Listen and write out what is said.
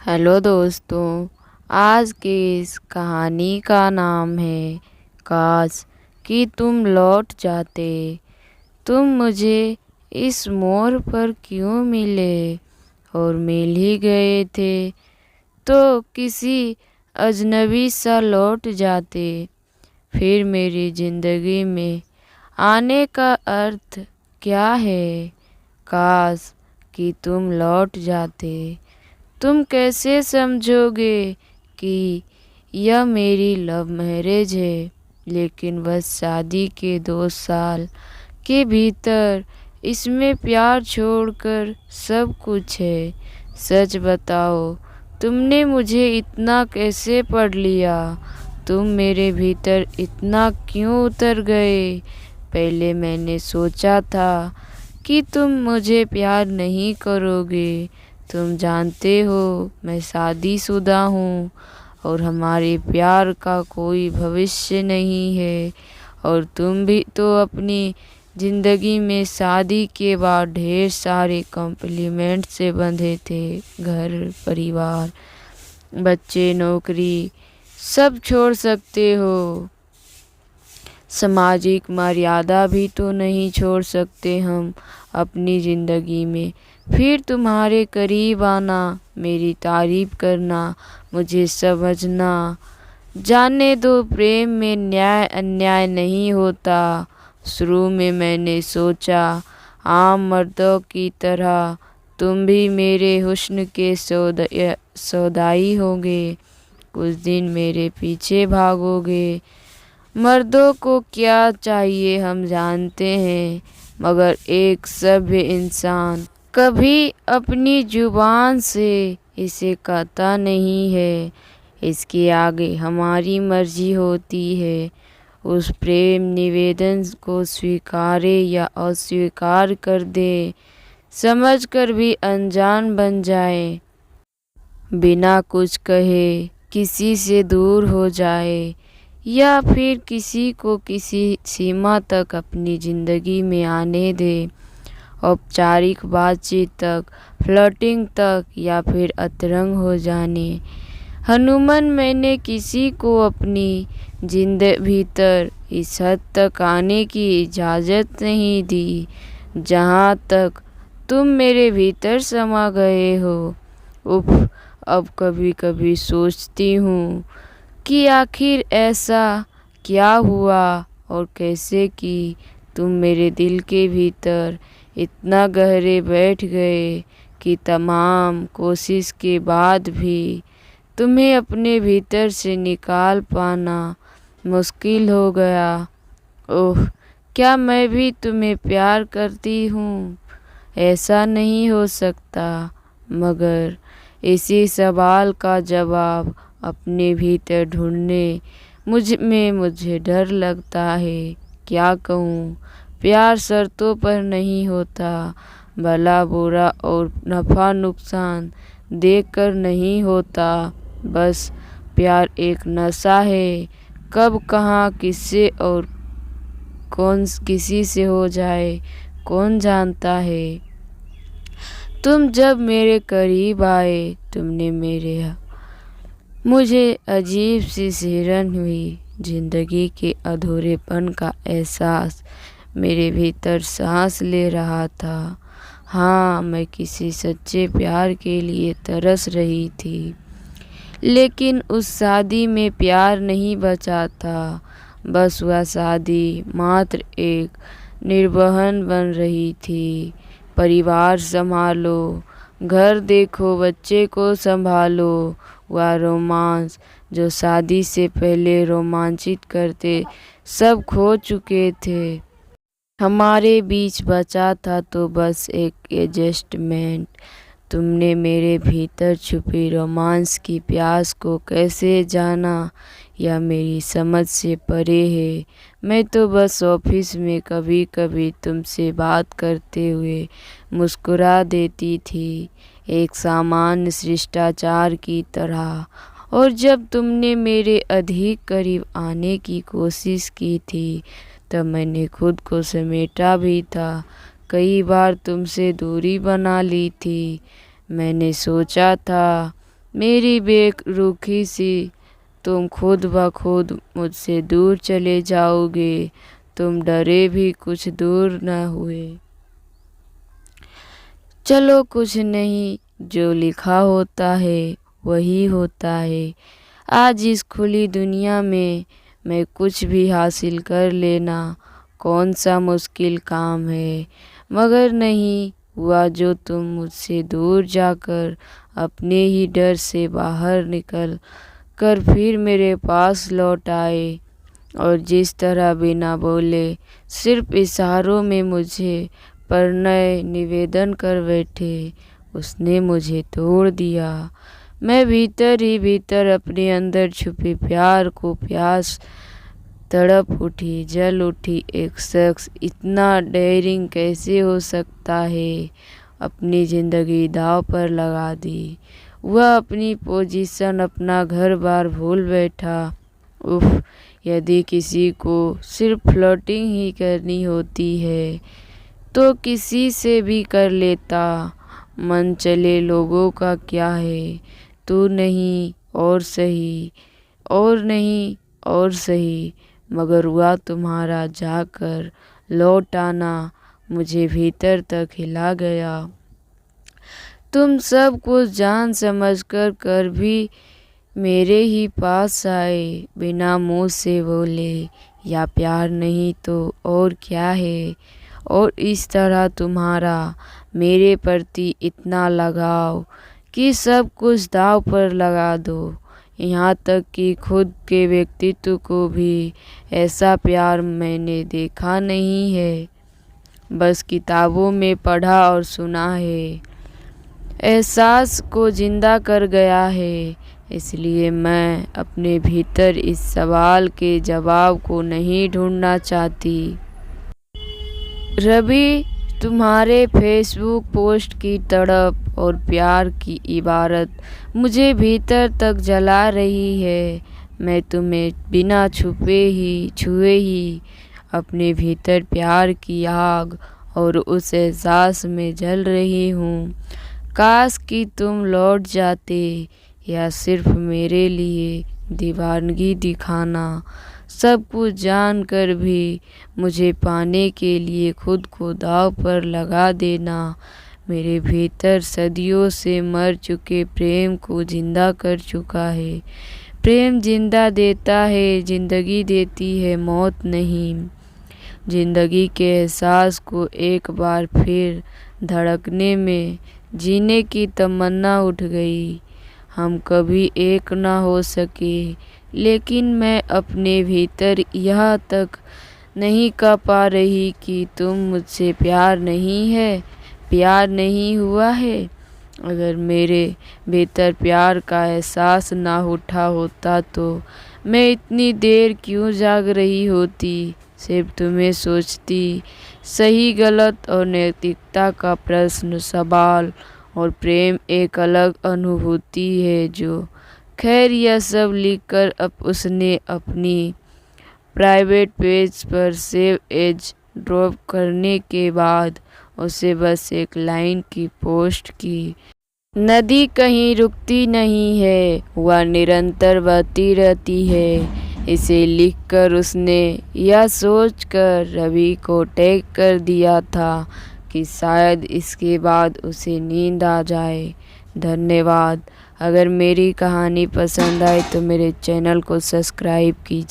Hello दोस्तों। आज की इस कहानी का नाम है काश कि तुम लौट जाते। तुम मुझे इस मोड़ पर क्यों मिले, और मिल ही गए थे तो किसी अजनबी सा लौट जाते। फिर मेरी जिंदगी में आने का अर्थ क्या है? काश कि तुम लौट जाते। तुम कैसे समझोगे कि यह मेरी लव मैरिज है, लेकिन बस शादी के 2 साल के भीतर इसमें प्यार छोड़कर सब कुछ है। सच बताओ, तुमने मुझे इतना कैसे पढ़ लिया? तुम मेरे भीतर इतना क्यों उतर गए? पहले मैंने सोचा था कि तुम मुझे प्यार नहीं करोगे। तुम जानते हो मैं शादीशुदा हूँ और हमारे प्यार का कोई भविष्य नहीं है। और तुम भी तो अपनी जिंदगी में शादी के बाद ढेर सारे कॉम्प्लीमेंट से बंधे थे। घर, परिवार, बच्चे, नौकरी सब छोड़ सकते हो। सामाजिक मर्यादा भी तो नहीं छोड़ सकते हम अपनी ज़िंदगी में। फिर तुम्हारे करीब आना, मेरी तारीफ करना, मुझे समझना। जाने दो, प्रेम में न्याय अन्याय नहीं होता। शुरू में मैंने सोचा आम मर्दों की तरह तुम भी मेरे हुस्न के सौदाई होगे। कुछ दिन मेरे पीछे भागोगे। मर्दों को क्या चाहिए हम जानते हैं, मगर एक सभ्य इंसान कभी अपनी जुबान से इसे कहता नहीं है। इसके आगे हमारी मर्जी होती है। उस प्रेम निवेदन को स्वीकारे या अस्वीकार कर दे, समझ कर भी अनजान बन जाए, बिना कुछ कहे किसी से दूर हो जाए, या फिर किसी को किसी सीमा तक अपनी ज़िंदगी में आने दे। औपचारिक बातचीत तक, फ्लर्टिंग तक, या फिर अतरंग हो जाने। हनुमान, मैंने किसी को अपनी भीतर इस हद तक आने की इजाज़त नहीं दी जहाँ तक तुम मेरे भीतर समा गए हो। उफ, अब कभी कभी सोचती हूँ कि आखिर ऐसा क्या हुआ और कैसे कि तुम मेरे दिल के भीतर इतना गहरे बैठ गए कि तमाम कोशिश के बाद भी तुम्हें अपने भीतर से निकाल पाना मुश्किल हो गया। ओह, क्या मैं भी तुम्हें प्यार करती हूँ? ऐसा नहीं हो सकता। मगर इसी सवाल का जवाब अपने भीतर ढूंढने मुझे डर लगता है। क्या कहूँ, प्यार शर्तों पर नहीं होता, भला बुरा और नफ़ा नुकसान देखकर नहीं होता। बस प्यार एक नशा है, कब कहाँ किससे और कौन किसी से हो जाए कौन जानता है। तुम जब मेरे करीब आए, तुमने मुझे अजीब सी सिहरन हुई। जिंदगी के अधूरेपन का एहसास मेरे भीतर सांस ले रहा था। हाँ, मैं किसी सच्चे प्यार के लिए तरस रही थी, लेकिन उस शादी में प्यार नहीं बचा था। बस वह शादी मात्र एक निर्वहन बन रही थी। परिवार संभालो, घर देखो, बच्चे को संभालो। वह रोमांस जो शादी से पहले रोमांचित करते, सब खो चुके थे। हमारे बीच बचा था तो बस एक एडजस्टमेंट। तुमने मेरे भीतर छुपी रोमांस की प्यास को कैसे जाना, या मेरी समझ से परे है। मैं तो बस ऑफिस में कभी कभी तुमसे बात करते हुए मुस्कुरा देती थी, एक सामान्य शिष्टाचार की तरह। और जब तुमने मेरे अधिक करीब आने की कोशिश की थी, तब मैंने खुद को समेटा भी था। कई बार तुमसे दूरी बना ली थी। मैंने सोचा था मेरी बेरुखी सी तुम खुद ब खुद मुझसे दूर चले जाओगे। तुम डरे भी कुछ दूर न हुए। चलो कुछ नहीं, जो लिखा होता है वही होता है। आज इस खुली दुनिया में मैं कुछ भी हासिल कर लेना कौन सा मुश्किल काम है। मगर नहीं हुआ जो तुम मुझसे दूर जाकर अपने ही डर से बाहर निकल कर फिर मेरे पास लौट आए, और जिस तरह बिना बोले सिर्फ इशारों में मुझे प्रणय निवेदन कर बैठे, उसने मुझे तोड़ दिया। मैं भीतर ही भीतर अपने अंदर छुपे प्यार को प्यास तड़प उठी, जल उठी। एक शख्स इतना डेयरिंग कैसे हो सकता है, अपनी ज़िंदगी दांव पर लगा दी। वह अपनी पोजीशन, अपना घर बार भूल बैठा। उफ, यदि किसी को सिर्फ फ्लर्टिंग ही करनी होती है तो किसी से भी कर लेता। मन चले लोगों का क्या है, तू नहीं और सही, और नहीं और सही। मगर हुआ तुम्हारा जाकर लौट आना मुझे भीतर तक हिला गया। तुम सब कुछ जान समझ कर भी मेरे ही पास आए, बिना मुँह से बोले या प्यार नहीं तो और क्या है। और इस तरह तुम्हारा मेरे प्रति इतना लगाव कि सब कुछ दांव पर लगा दो, यहाँ तक कि खुद के व्यक्तित्व को भी। ऐसा प्यार मैंने देखा नहीं है, बस किताबों में पढ़ा और सुना है। एहसास को जिंदा कर गया है। इसलिए मैं अपने भीतर इस सवाल के जवाब को नहीं ढूंढना चाहती। रवि, तुम्हारे फेसबुक पोस्ट की तड़प और प्यार की इबारत मुझे भीतर तक जला रही है। मैं तुम्हें बिना छुए ही अपने भीतर प्यार की आग और उस एहसास में जल रही हूँ। काश कि तुम लौट जाते, या सिर्फ मेरे लिए दीवानगी दिखाना। सब कुछ जानकर भी मुझे पाने के लिए खुद को दांव पर लगा देना। मेरे भीतर सदियों से मर चुके प्रेम को जिंदा कर चुका है। प्रेम जिंदा देता है, जिंदगी देती है मौत नहीं। जिंदगी के एहसास को एक बार फिर धड़कने में जीने की तमन्ना उठ गई। हम कभी एक ना हो सके, लेकिन मैं अपने भीतर यह तक नहीं कह पा रही कि तुम मुझसे प्यार नहीं है, प्यार नहीं हुआ है। अगर मेरे भीतर प्यार का एहसास ना उठा होता तो मैं इतनी देर क्यों जाग रही होती, सिर्फ तुम्हें सोचती। सही गलत और नैतिकता का प्रश्न, सवाल और प्रेम एक अलग अनुभूति है जो। खैर, यह सब लिखकर अब उसने अपनी प्राइवेट पेज पर सेव एज ड्रॉप करने के बाद उसे बस एक लाइन की पोस्ट की। नदी कहीं रुकती नहीं है, वह निरंतर बहती रहती है। इसे लिखकर उसने यह सोचकर रवि को टैग कर दिया था कि शायद इसके बाद उसे नींद आ जाए। धन्यवाद। अगर मेरी कहानी पसंद आए तो मेरे चैनल को सब्सक्राइब कीजिए।